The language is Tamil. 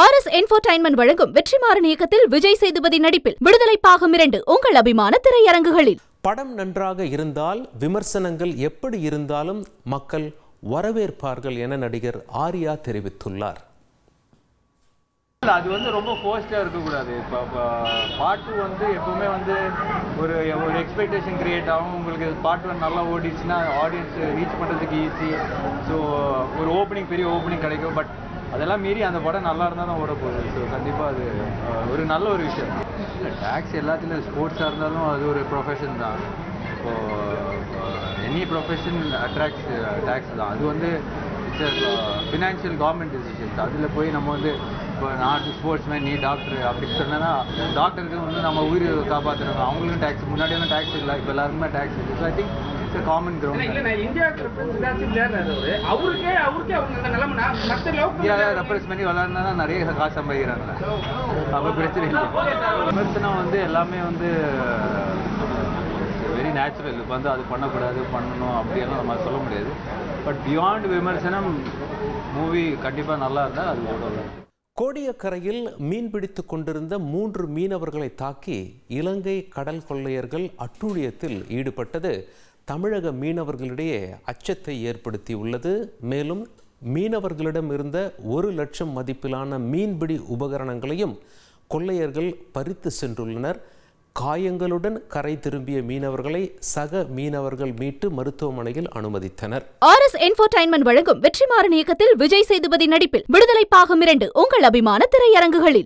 RS Entertainment வழங்கும் வெற்றிமாறன் இயக்கத்தில் விஜய் சேதுபதி நடிப்பில் விடுதலை பாகம் 2 உங்கள் அபிமான திரையரங்குகளில். படம் நன்றாக இருந்தால் விமர்சனங்கள் எப்படி இருந்தாலும் மக்கள் வரவேற்பார்கள் என நடிகர் ஆர்யா தெரிவித்துள்ளார். அது ரொம்ப ஃபோர்ஸ்டாக இருக்கக்கூடாது. இப்போ பார்ட் 2 எப்பவுமே ஒரு எக்ஸ்பெக்டேஷன் கிரியேட் ஆகும். உங்களுக்கு பார்ட் 1 நல்லா ஓடிச்சுன்னா ஆடியன்ஸ் ரீச் பண்ணுறதுக்கு ஈஸி. ஸோ ஒரு பெரிய ஓப்பனிங் கிடைக்கும். பட் அதெல்லாம் மீறி அந்த படம் நல்லா இருந்தால் தான் ஓட போகுது. ஸோ கண்டிப்பாக அது ஒரு நல்ல ஒரு விஷயம். டேக்ஸ் எல்லாத்துலேயும் ஸ்போர்ட்ஸாக இருந்தாலும் அது ஒரு ப்ரொஃபஷன் தான். எனி ப்ரொஃபஷன் அட்ராக்ட்ஸ் டேக்ஸ் தான். அது ஃபினான்ஷியல் கவர்மெண்ட் டிசிஷன்ஸ். அதில் போய் நம்ம இப்போ நான் ஸ்போர்ட்ஸ் மேன், நீ டாக்டர் அப்படி சொன்னேன்னா டாக்டருக்கு நம்ம உயிர் காப்பாற்றுறாங்க. அவங்களுக்கும் டேக்ஸ், முன்னாடியெல்லாம் டேக்ஸ் இல்லை, இப்போ எல்லாருக்குமே டேக்ஸ் இருக்குது. So I think it's common ground. இந்தியாவில் ரெப்ரஸ் பண்ணி விளாட்னா நிறைய காசு சம்பாதிக்கிறாங்களே, அப்போ பிரச்சனை இல்லை. விமர்சனம் எல்லாமே வெரி நேச்சுரல். இப்போ அது பண்ணக்கூடாது, பண்ணணும் அப்படியெல்லாம் நம்ம சொல்ல முடியாது. பட் பியாண்ட் விமர்சனம் மூவி கண்டிப்பாக நல்லா இருந்தால் அது ஓடலாம். கோடியக்கரையில் மீன்பிடித்து கொண்டிருந்த 3 மீனவர்களை தாக்கி இலங்கை கடல் கொள்ளையர்கள் அட்டூழியத்தில் ஈடுபட்டது தமிழக மீனவர்களிடையே அச்சத்தை ஏற்படுத்தியுள்ளது. மேலும் மீனவர்களிடம் இருந்த 1 லட்சம் மதிப்பிலான மீன்பிடி உபகரணங்களையும் கொள்ளையர்கள் பறித்து சென்றுள்ளனர். காயங்களுடன் கரை திரும்பிய மீனவர்களை சக மீனவர்கள் மீட்டு மருத்துவமனையில் அனுமதித்தனர். RS Entertainment வழங்கும் வெற்றிமாறன் இயக்கத்தில் விஜய் சேதுபதி நடிப்பில் விடுதலை பாகம் 2 உங்கள் அபிமான திரையரங்குகளில்.